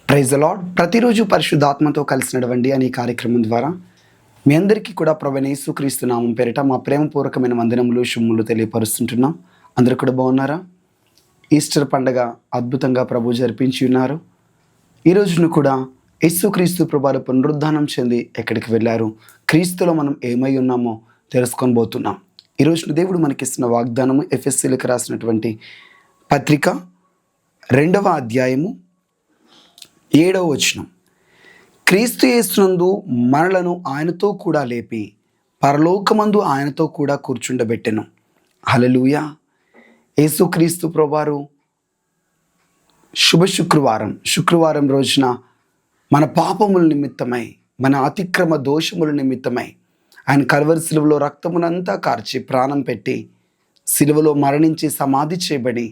Praise the lord. ప్రతిరోజు పరిశుద్ధాత్మతో కలిసి నడవండి అనే కార్యక్రమం ద్వారా మీ అందరికీ కూడా ప్రభువైన యేసుక్రీస్తు నామం పేరిట మా ప్రేమపూర్వకమైన వందనములు శుభములు తెలియపరుస్తుంటున్నాం. అందరూ కూడా బాగున్నారా? ఈస్టర్ పండగ అద్భుతంగా ప్రభు జరిపించి ఉన్నారు. ఈ రోజును కూడా యేసుక్రీస్తు ప్రభువారు పునరుద్ధానం చెంది ఎక్కడికి వెళ్ళారు, క్రీస్తులో మనం ఏమై ఉన్నామో తెలుసుకొని పోతున్నాం. ఈ రోజున దేవుడు మనకిస్తున్న వాగ్దానము ఎఫెసీలకు రాసినటువంటి పత్రిక 2వ అధ్యాయము 7వ వచనం. క్రీస్తు యేసునందు మనలను ఆయనతో కూడా లేపి పరలోకమందు ఆయనతో కూడా కూర్చుండబెట్టెను. హల్లెలూయా. యేసుక్రీస్తు ప్రభువారు శుక్రవారం రోజున మన పాపముల నిమిత్తమై, మన అతిక్రమ దోషముల నిమిత్తమై ఆయన కల్వరి సిలువలో రక్తమునంతా కార్చి ప్రాణం పెట్టి సిలువలో మరణించి సమాధి చేయబడి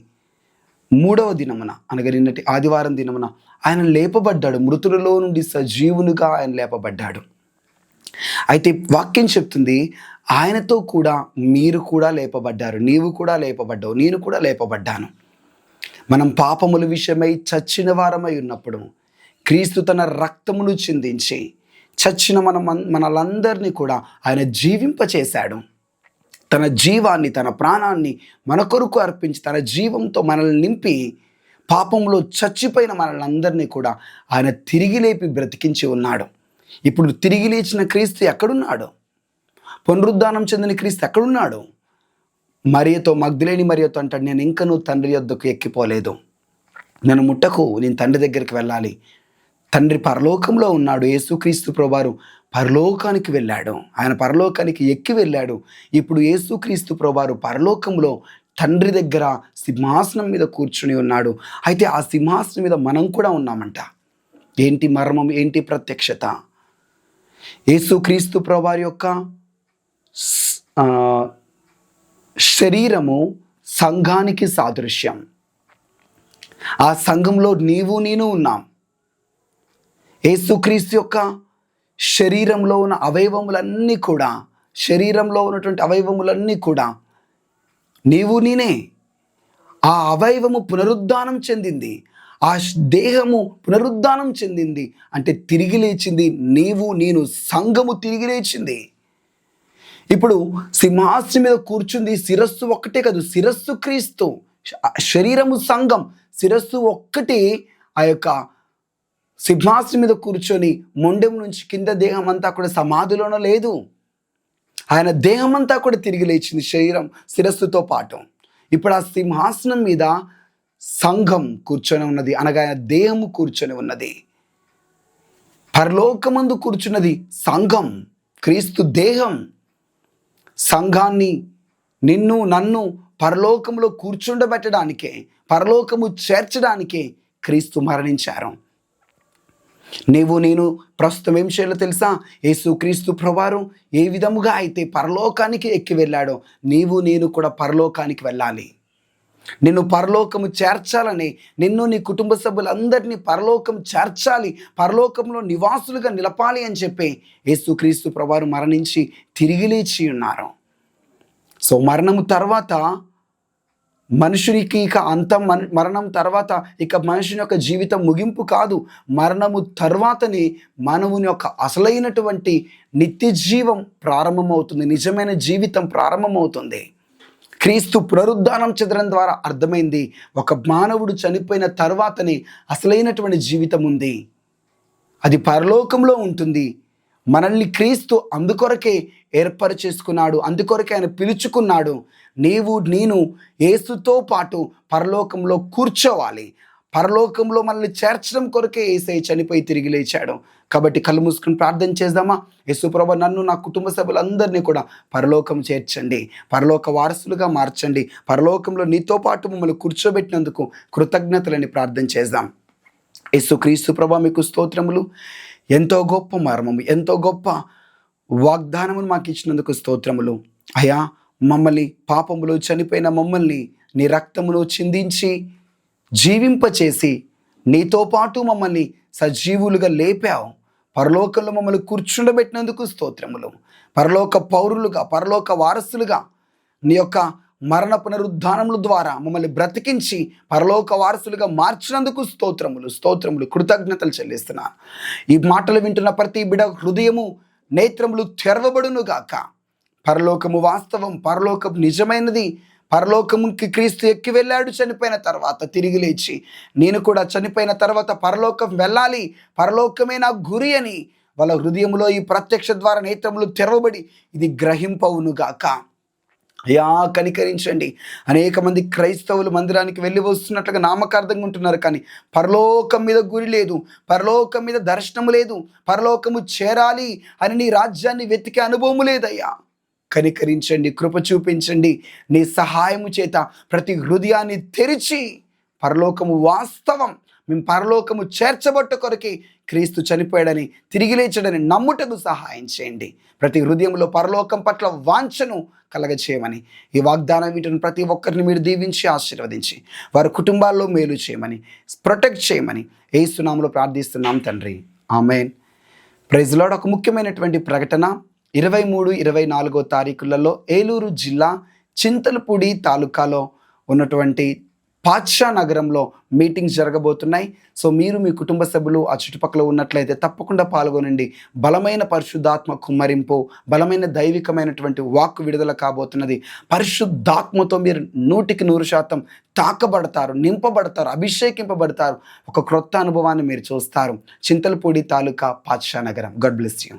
3వ దినమున అనగా నిన్నటి ఆదివారం దినమున ఆయన లేపబడ్డాడు. మృతులలో నుండి సజీవునిగా ఆయన లేపబడ్డాడు. అయితే వాక్యం చెప్తుంది, ఆయనతో కూడా మీరు కూడా లేపబడ్డారు. నీవు కూడా లేపబడ్డావు, నేను కూడా లేపబడ్డాను. మనం పాపముల విషయమై చచ్చిన వారమై ఉన్నప్పుడు క్రీస్తు తన రక్తమును చిందించి చచ్చిన మనలందరినీ కూడా ఆయన జీవింపచేశాడు. తన జీవాన్ని, తన ప్రాణాన్ని మన కొరకు అర్పించి తన జీవంతో మనల్ని నింపి పాపంలో చచ్చిపోయిన మనల్ని కూడా ఆయన తిరిగి లేపి బ్రతికించి ఉన్నాడు. ఇప్పుడు తిరిగి లేచిన క్రీస్తు ఎక్కడున్నాడు? పునరుద్ధానం చెందిన క్రీస్తు ఎక్కడున్నాడు? మరియతో, మగ్దలేని మరియతో అంటాడు, నేను ఇంకనూ తండ్రి యొద్దకు ఎక్కిపోలేదు, నన్ను ముట్టకు, నేను తండ్రి దగ్గరికి వెళ్ళాలి. తండ్రి పరలోకంలో ఉన్నాడు. యేసుక్రీస్తు ప్రభువారు పరలోకానికి వెళ్ళాడు. ఆయన పరలోకానికి ఎక్కి వెళ్ళాడు. ఇప్పుడు యేసుక్రీస్తు ప్రభువారు పరలోకంలో తండ్రి దగ్గర సింహాసనం మీద కూర్చుని ఉన్నాడు. అయితే ఆ సింహాసనం మీద మనం కూడా ఉన్నామంట. ఏంటి మర్మం, ఏంటి ప్రత్యక్షత? యేసుక్రీస్తు ప్రభువారి యొక్క శరీరము సంఘానికి సాదృశ్యం. ఆ సంఘంలో నీవు నేను ఉన్నాం. యేసుక్రీస్తు యొక్క శరీరంలో ఉన్న అవయవములన్నీ కూడా, శరీరంలో ఉన్నటువంటి అవయవములన్నీ కూడా నీవు నేనే. ఆ అవయవము పునరుద్ధానం చెందింది, ఆ దేహము పునరుద్ధానం చెందింది అంటే తిరిగి లేచింది. నీవు నేను, సంఘము తిరిగి లేచింది. ఇప్పుడు సింహాసనం మీద కూర్చుంది శిరస్సు ఒక్కటే కాదు, శిరస్సు క్రీస్తు, శరీరము సంఘం, శిరస్సు ఒక్కటి ఆ యొక్క సింహాసనం మీద కూర్చొని మొండెం నుంచి కింద దేహం అంతా కూడా సమాధిలోనూ లేదు. ఆయన దేహం అంతా కూడా తిరిగి లేచింది, శరీరం శిరస్సుతో పాటు. ఇప్పుడు ఆ సింహాసనం మీద సంఘం కూర్చొని ఉన్నది, అనగా ఆయన దేహము కూర్చొని ఉన్నది. పరలోకమందు కూర్చున్నది సంఘం, క్రీస్తు దేహం. సంఘాన్ని, నిన్ను నన్ను పరలోకంలో కూర్చుండబెట్టడానికే, పరలోకము చేర్చడానికే క్రీస్తు మరణించారు. నీవు నేను ప్రస్తుతం ఏం చేయాలో తెలుసా? యేసుక్రీస్తు ప్రభువారు ఏ విధముగా అయితే పరలోకానికి ఎక్కి వెళ్ళాడో నీవు నేను కూడా పరలోకానికి వెళ్ళాలి. నిన్ను పరలోకము చేర్చాలని, నిన్ను నీ కుటుంబ సభ్యులందరినీ పరలోకం చేర్చాలి, పరలోకంలో నివాసులుగా నిలపాలి అని చెప్పి యేసుక్రీస్తు ప్రభువారు మరణించి తిరిగి లేచి ఉన్నారు. సో మరణము తర్వాత మనుషునికి ఇక అంతం, మరణం తర్వాత ఇక మనుషుని యొక్క జీవితం ముగింపు కాదు. మరణము తర్వాతనే మానవుని యొక్క అసలైనటువంటి నిత్య జీవం ప్రారంభమవుతుంది, నిజమైన జీవితం ప్రారంభమవుతుంది. క్రీస్తు పునరుద్ధానం చెందడం ద్వారా అర్థమైంది, ఒక మానవుడు చనిపోయిన తర్వాతనే అసలైనటువంటి జీవితం ఉంది, అది పరలోకంలో ఉంటుంది. మనల్ని క్రీస్తు అందుకొరకే ఏర్పరచేసుకున్నాడు, అందుకొరకే ఆయన పిలుచుకున్నాడు. నీవు నేను యేసుతో పాటు పరలోకంలో కూర్చోవాలి. పరలోకంలో మనల్ని చేర్చడం కొరకే యేసయ్య చనిపోయి తిరిగి లేచాడు. కాబట్టి కళ్ళు మూసుకుని ప్రార్థన చేద్దామా? యేసు ప్రభువా, నన్ను, నా కుటుంబ సభ్యులందరినీ కూడా పరలోకం చేర్చండి, పరలోక వారసులుగా మార్చండి. పరలోకంలో నీతో పాటు మమ్మల్ని కూర్చోబెట్టినందుకు కృతజ్ఞతలని ప్రార్థన చేద్దాం. యేసుక్రీస్తు ప్రభువా, మీకు స్తోత్రములు. ఎంతో గొప్ప మర్మము, ఎంతో గొప్ప వాగ్దానమును మాకు ఇచ్చినందుకు స్తోత్రములు. అయ్యా, మమ్మల్ని పాపములో చనిపోయిన మమ్మల్ని నీ రక్తములో చిందించి జీవింపచేసి నీతో పాటు మమ్మల్ని సజీవులుగా లేపావు. పరలోకంలో మమ్మల్ని కూర్చుండబెట్టినందుకు స్తోత్రములు. పరలోక పౌరులుగా, పరలోక వారసులుగా నీ యొక్క మరణ పునరుద్ధానముల ద్వారా మమ్మల్ని బ్రతికించి పరలోక వారసులుగా మార్చినందుకు స్తోత్రములు కృతజ్ఞతలు చెల్లిస్తున్నాను. ఈ మాటలు వింటున్న ప్రతి బిడ హృదయము నేత్రములు తెరవబడును గాక. పరలోకము వాస్తవం, పరలోకము నిజమైనది. పరలోకముకి క్రీస్తు ఎక్కి వెళ్ళాడు చనిపోయిన తర్వాత, తిరిగి లేచి నేను కూడా చనిపోయిన తర్వాత పరలోకం వెళ్ళాలి, పరలోకమే నా గురి అని వాళ్ళ హృదయంలో ఈ ప్రత్యక్ష ద్వారా నేత్రములు తెరవబడి ఇది గ్రహింపవునుగాక. అయ్యా కనికరించండి. అనేక మంది క్రైస్తవులు మందిరానికి వెళ్ళి వస్తున్నట్లుగా నామకార్థంగా ఉంటున్నారు, కానీ పరలోకం మీద గురి లేదు, పరలోకం మీద దర్శనము లేదు, పరలోకము చేరాలి అని నీ రాజ్యాన్ని వెతికే అనుభవము లేదయ్యా. కనికరించండి, కృప చూపించండి. నీ సహాయము చేత ప్రతి హృదయాన్ని తెరిచి పరలోకము వాస్తవం, మేము పరలోకము చేర్చబట్ట కొరకి క్రీస్తు చనిపోయాడని తిరిగి లేచాడని నమ్ముటకు సహాయం చేయండి. ప్రతి హృదయంలో పరలోకం పట్ల వాంఛను కలగచేయమని, ఈ వాగ్దానం వింటున్న ప్రతి ఒక్కరిని మీరు దీవించి ఆశీర్వదించి వారి కుటుంబాల్లో మేలు చేయమని, ప్రొటెక్ట్ చేయమని యేసు నామములో ప్రార్థిస్తున్నాం తండ్రి, ఆమేన్. Praise lord. ఒక ముఖ్యమైనటువంటి ప్రకటన. 23, 24 తారీఖులలో ఏలూరు జిల్లా చింతలపూడి తాలూకాలో ఉన్నటువంటి పాట్షా నగరంలో మీటింగ్స్ జరగబోతున్నాయి. సో మీరు మీ కుటుంబ సభ్యులు ఆ చుట్టుపక్కల ఉన్నట్లయితే తప్పకుండా పాల్గొనండి. బలమైన పరిశుద్ధాత్మ కుమ్మరింపు, బలమైన దైవికమైనటువంటి వాక్కు విడుదల కాబోతున్నది. పరిశుద్ధాత్మతో మీరు 100% తాకబడతారు, నింపబడతారు, అభిషేకింపబడతారు. ఒక క్రొత్త అనుభవాన్ని మీరు చూస్తారు. చింతలపూడి తాలూకా పాట్షా నగరం. God bless you.